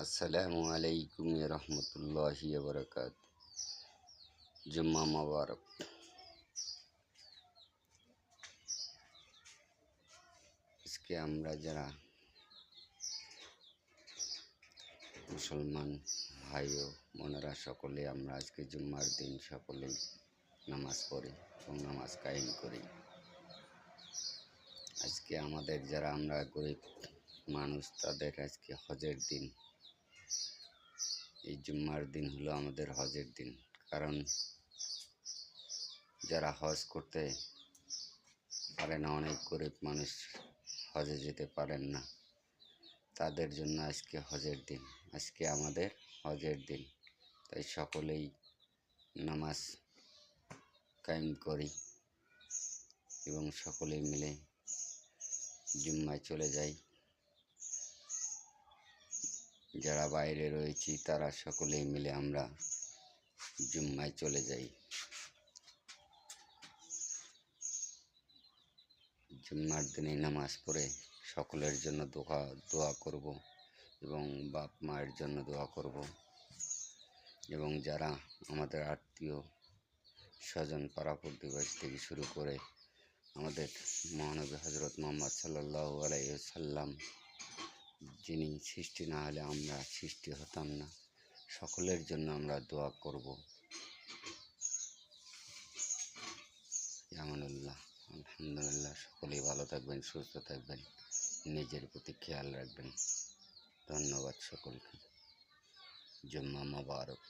আসসালামু আলাইকুম রহমতুল্লাহি বরকাত। জুম্মা মোবারক। আজকে আমরা যারা মুসলমান ভাই ও বোনেরা সকলে আমরা আজকে জুম্মার দিন সকলেই নামাজ পড়ি এবং নামাজ কায়েম করি। আজকে আমাদের যারা আমরা গরিব মানুষ তাদের আজকে হজের দিন। এই জুম্মার দিন হলো আমাদের হজের দিন, কারণ যারা হজ করতে পারে না, অনেক গরিব মানুষ হজে যেতে পারেন না, তাদের জন্য আজকে হজের দিন। আজকে আমাদের হজের দিন, তাই সকলেই নামাজ কায়েম করি এবং সকলেই মিলে জুম্মায় চলে যাই। যারা বাইরে রয়েছি তারা সকলেই মিলে আমরা জুম্মায় চলে যাই। জুম্মার দিনে নামাজ পড়ে সকলের জন্য দোয়া করব এবং বাপ মায়ের জন্য দোয়া করব এবং যারা আমাদের আত্মীয় স্বজন পাড়া প্রতিবেশী থেকে শুরু করে আমাদের মহানবী হজরত মুহাম্মদ সাল্লাল্লাহু আলাইহি ওয়াসাল্লাম, যিনি সৃষ্টি না হলে আমরা সৃষ্টি হতাম না, সকলের জন্য আমরা দোয়া করব। ইয়ামানুল্লাহ। আলহামদুলিল্লাহ। সকলেই ভালো থাকবেন, সুস্থ থাকবেন, নিজের প্রতি খেয়াল রাখবেন। ধন্যবাদ সকলকে। জুম্মা মোবারক।